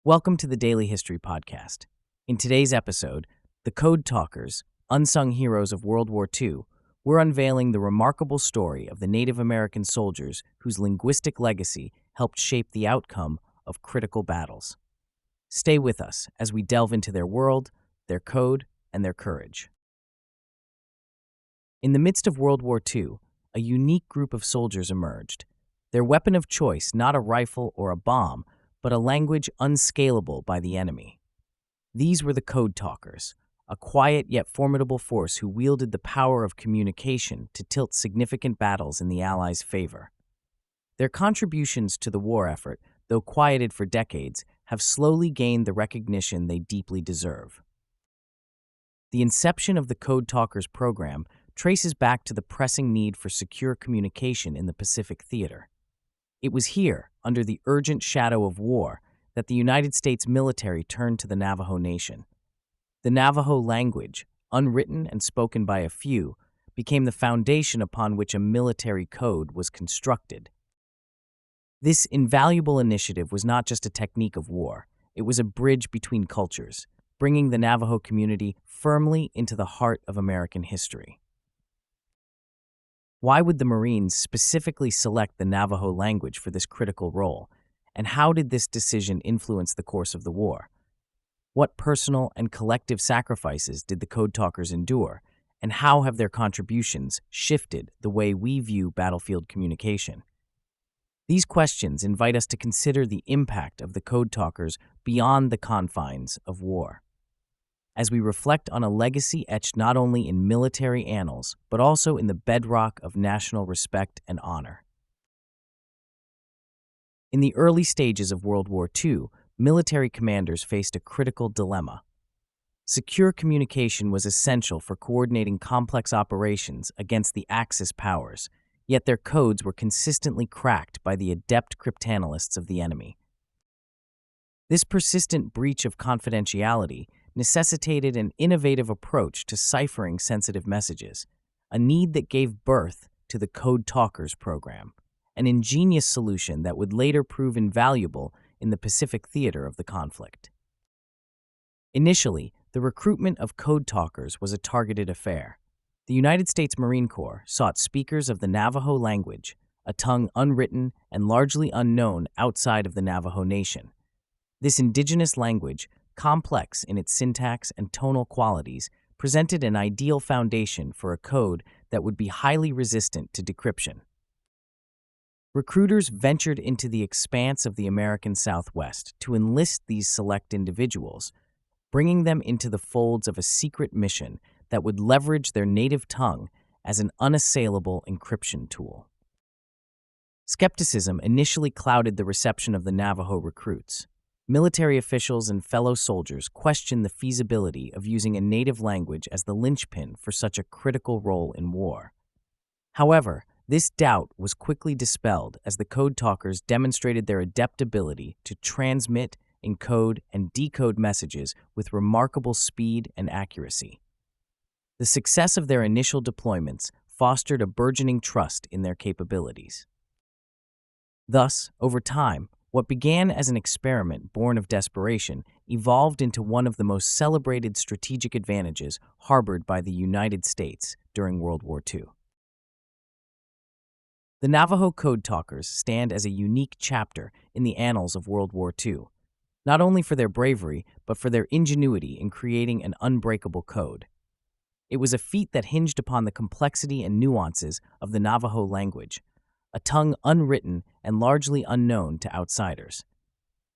Welcome to the Daily History Podcast. In today's episode, the Code Talkers, Unsung Heroes of World War II, we're unveiling the remarkable story of the Native American soldiers whose linguistic legacy helped shape the outcome of critical battles. Stay with us as we delve into their world, their code, and their courage. In the midst of World War II, a unique group of soldiers emerged. Their weapon of choice, not a rifle or a bomb, but a language unscalable by the enemy. These were the Code Talkers, a quiet yet formidable force who wielded the power of communication to tilt significant battles in the Allies' favor. Their contributions to the war effort, though quieted for decades, have slowly gained the recognition they deeply deserve. The inception of the Code Talkers program traces back to the pressing need for secure communication in the Pacific Theater. It was here, under the urgent shadow of war, that the United States military turned to the Navajo Nation. The Navajo language, unwritten and spoken by a few, became the foundation upon which a military code was constructed. This invaluable initiative was not just a technique of war, it was a bridge between cultures, bringing the Navajo community firmly into the heart of American history. Why would the Marines specifically select the Navajo language for this critical role, and how did this decision influence the course of the war? What personal and collective sacrifices did the Code Talkers endure, and how have their contributions shifted the way we view battlefield communication? These questions invite us to consider the impact of the Code Talkers beyond the confines of war. As we reflect on a legacy etched not only in military annals, but also in the bedrock of national respect and honor. In the early stages of World War II, military commanders faced a critical dilemma. Secure communication was essential for coordinating complex operations against the Axis powers, yet their codes were consistently cracked by the adept cryptanalysts of the enemy. This persistent breach of confidentiality necessitated an innovative approach to ciphering sensitive messages, a need that gave birth to the Code Talkers program, an ingenious solution that would later prove invaluable in the Pacific theater of the conflict. Initially, the recruitment of Code Talkers was a targeted affair. The United States Marine Corps sought speakers of the Navajo language, a tongue unwritten and largely unknown outside of the Navajo Nation. This indigenous language, complex in its syntax and tonal qualities, presented an ideal foundation for a code that would be highly resistant to decryption. Recruiters ventured into the expanse of the American Southwest to enlist these select individuals, bringing them into the folds of a secret mission that would leverage their native tongue as an unassailable encryption tool. Skepticism initially clouded the reception of the Navajo recruits. Military officials and fellow soldiers questioned the feasibility of using a native language as the linchpin for such a critical role in war. However, this doubt was quickly dispelled as the Code Talkers demonstrated their adept ability to transmit, encode, and decode messages with remarkable speed and accuracy. The success of their initial deployments fostered a burgeoning trust in their capabilities. Thus, over time, what began as an experiment born of desperation evolved into one of the most celebrated strategic advantages harbored by the United States during World War II. The Navajo Code Talkers stand as a unique chapter in the annals of World War II, not only for their bravery, but for their ingenuity in creating an unbreakable code. It was a feat that hinged upon the complexity and nuances of the Navajo language, a tongue unwritten and largely unknown to outsiders.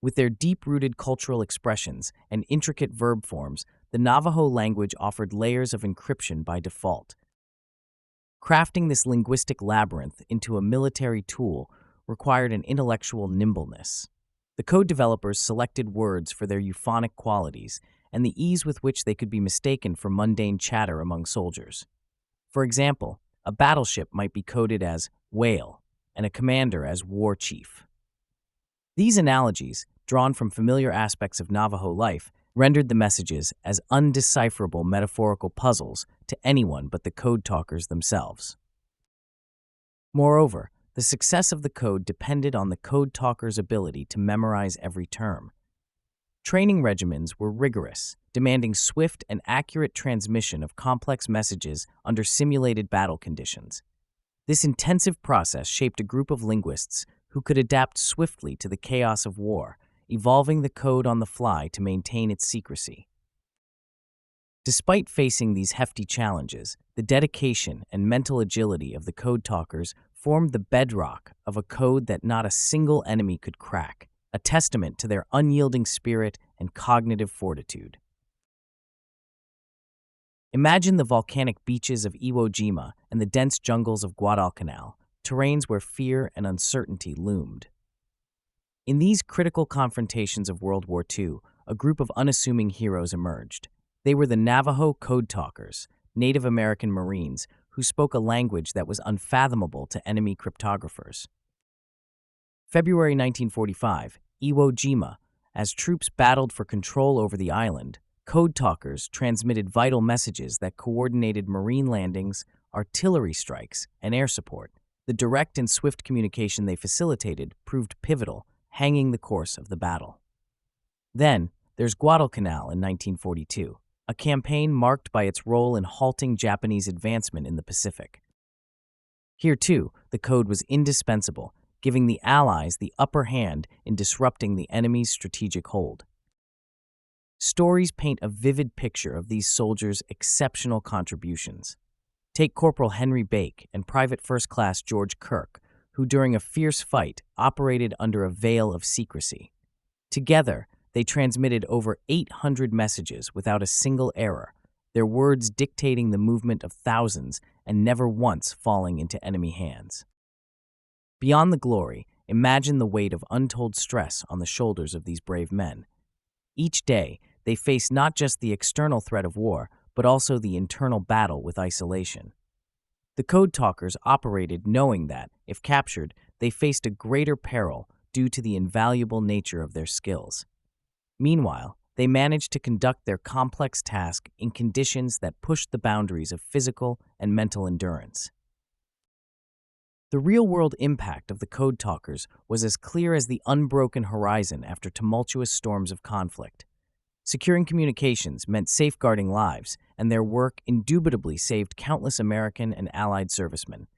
With their deep-rooted cultural expressions and intricate verb forms, the Navajo language offered layers of encryption by default. Crafting this linguistic labyrinth into a military tool required an intellectual nimbleness. The code developers selected words for their euphonic qualities and the ease with which they could be mistaken for mundane chatter among soldiers. For example, a battleship might be coded as whale, and a commander as war chief. These analogies, drawn from familiar aspects of Navajo life, rendered the messages as undecipherable metaphorical puzzles to anyone but the Code Talkers themselves. Moreover, the success of the code depended on the Code Talkers' ability to memorize every term. Training regimens were rigorous, demanding swift and accurate transmission of complex messages under simulated battle conditions. This intensive process shaped a group of linguists who could adapt swiftly to the chaos of war, evolving the code on the fly to maintain its secrecy. Despite facing these hefty challenges, the dedication and mental agility of the Code Talkers formed the bedrock of a code that not a single enemy could crack, a testament to their unyielding spirit and cognitive fortitude. Imagine the volcanic beaches of Iwo Jima and the dense jungles of Guadalcanal, terrains where fear and uncertainty loomed. In these critical confrontations of World War II, a group of unassuming heroes emerged. They were the Navajo Code Talkers, Native American Marines who spoke a language that was unfathomable to enemy cryptographers. February 1945, Iwo Jima. As troops battled for control over the island, Code Talkers transmitted vital messages that coordinated Marine landings, artillery strikes, and air support. The direct and swift communication they facilitated proved pivotal, hanging the course of the battle. Then, there's Guadalcanal in 1942, a campaign marked by its role in halting Japanese advancement in the Pacific. Here, too, the code was indispensable, giving the Allies the upper hand in disrupting the enemy's strategic hold. Stories paint a vivid picture of these soldiers' exceptional contributions. Take Corporal Henry Bake and Private First Class George Kirk, who during a fierce fight operated under a veil of secrecy. Together, they transmitted over 800 messages without a single error, their words dictating the movement of thousands and never once falling into enemy hands. Beyond the glory, imagine the weight of untold stress on the shoulders of these brave men. Each day, they face not just the external threat of war, but also the internal battle with isolation. The Code Talkers operated knowing that, if captured, they faced a greater peril due to the invaluable nature of their skills. Meanwhile, they managed to conduct their complex task in conditions that pushed the boundaries of physical and mental endurance. The real-world impact of the Code Talkers was as clear as the unbroken horizon after tumultuous storms of conflict. Securing communications meant safeguarding lives, and their work indubitably saved countless American and Allied servicemen.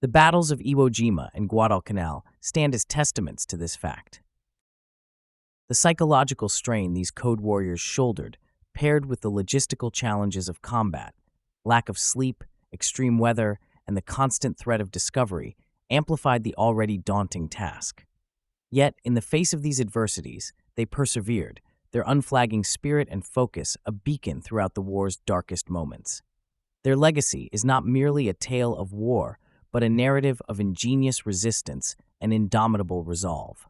The battles of Iwo Jima and Guadalcanal stand as testaments to this fact. The psychological strain these code warriors shouldered, paired with the logistical challenges of combat, lack of sleep, extreme weather, and the constant threat of discovery, amplified the already daunting task. Yet, in the face of these adversities, they persevered, their unflagging spirit and focus a beacon throughout the war's darkest moments. Their legacy is not merely a tale of war, but a narrative of ingenious resistance and indomitable resolve.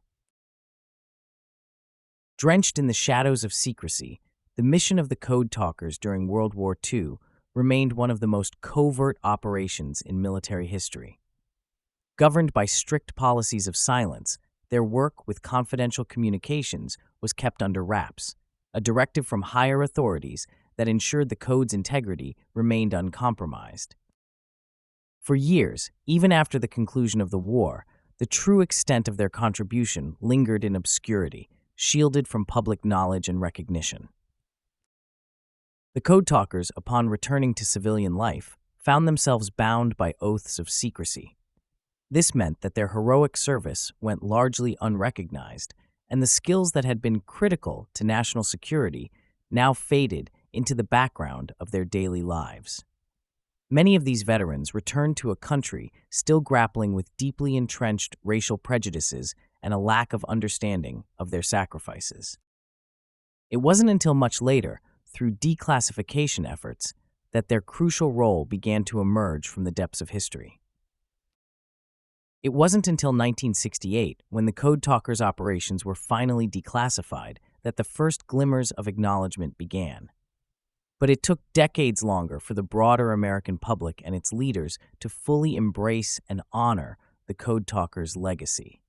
Drenched in the shadows of secrecy, the mission of the Code Talkers during World War II remained one of the most covert operations in military history. Governed by strict policies of silence, their work with confidential communications was kept under wraps, a directive from higher authorities that ensured the code's integrity remained uncompromised. For years, even after the conclusion of the war, the true extent of their contribution lingered in obscurity, shielded from public knowledge and recognition. The Code Talkers, upon returning to civilian life, found themselves bound by oaths of secrecy. This meant that their heroic service went largely unrecognized, and the skills that had been critical to national security now faded into the background of their daily lives. Many of these veterans returned to a country still grappling with deeply entrenched racial prejudices and a lack of understanding of their sacrifices. It wasn't until much later, through declassification efforts, that their crucial role began to emerge from the depths of history. It wasn't until 1968, when the Code Talkers' operations were finally declassified, that the first glimmers of acknowledgement began. But it took decades longer for the broader American public and its leaders to fully embrace and honor the Code Talkers' legacy.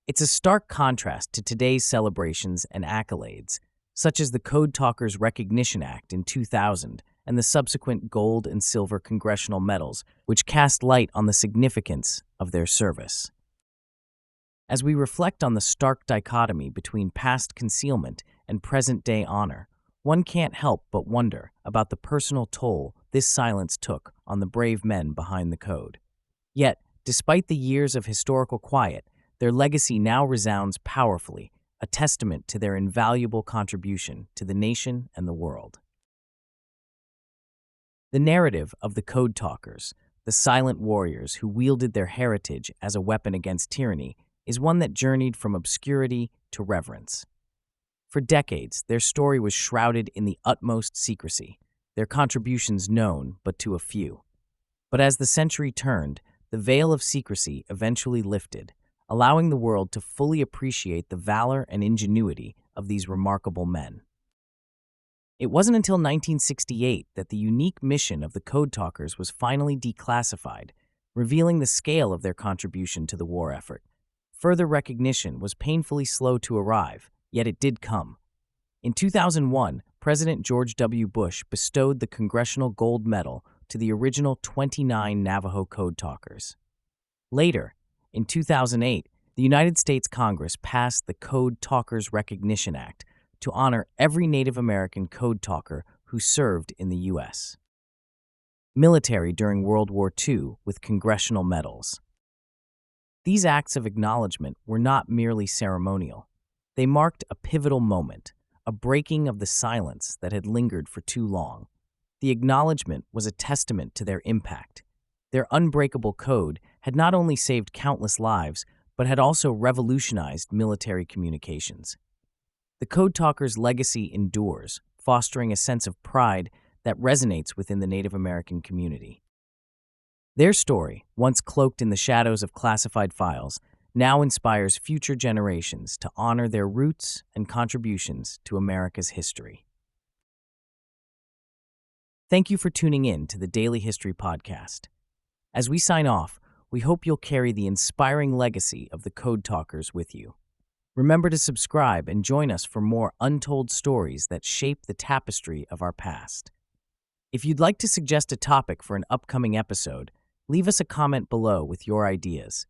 It's a stark contrast to today's celebrations and accolades, such as the Code Talkers Recognition Act in 2000 and the subsequent gold and silver congressional medals, which cast light on the significance of their service. As we reflect on the stark dichotomy between past concealment and present-day honor, one can't help but wonder about the personal toll this silence took on the brave men behind the code. Yet, despite the years of historical quiet, their legacy now resounds powerfully, a testament to their invaluable contribution to the nation and the world. The narrative of the Code Talkers, the silent warriors who wielded their heritage as a weapon against tyranny, is one that journeyed from obscurity to reverence. For decades, their story was shrouded in the utmost secrecy, their contributions known but to a few. But as the century turned, the veil of secrecy eventually lifted, allowing the world to fully appreciate the valor and ingenuity of these remarkable men. It wasn't until 1968 that the unique mission of the Code Talkers was finally declassified, revealing the scale of their contribution to the war effort. Further recognition was painfully slow to arrive, yet it did come. In 2001, President George W. Bush bestowed the Congressional Gold Medal to the original 29 Navajo Code Talkers. Later, in 2008, the United States Congress passed the Code Talkers Recognition Act to honor every Native American code talker who served in the U.S. military during World War II with congressional medals. These acts of acknowledgement were not merely ceremonial. They marked a pivotal moment, a breaking of the silence that had lingered for too long. The acknowledgement was a testament to their impact. Their unbreakable code had not only saved countless lives, but had also revolutionized military communications. The Code Talkers' legacy endures, fostering a sense of pride that resonates within the Native American community. Their story, once cloaked in the shadows of classified files, now inspires future generations to honor their roots and contributions to America's history. Thank you for tuning in to the Daily History Podcast. As we sign off, we hope you'll carry the inspiring legacy of the Code Talkers with you. Remember to subscribe and join us for more untold stories that shape the tapestry of our past. If you'd like to suggest a topic for an upcoming episode, leave us a comment below with your ideas.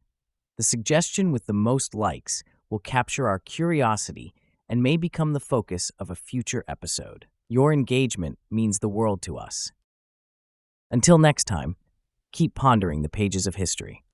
The suggestion with the most likes will capture our curiosity and may become the focus of a future episode. Your engagement means the world to us. Until next time, keep pondering the pages of history.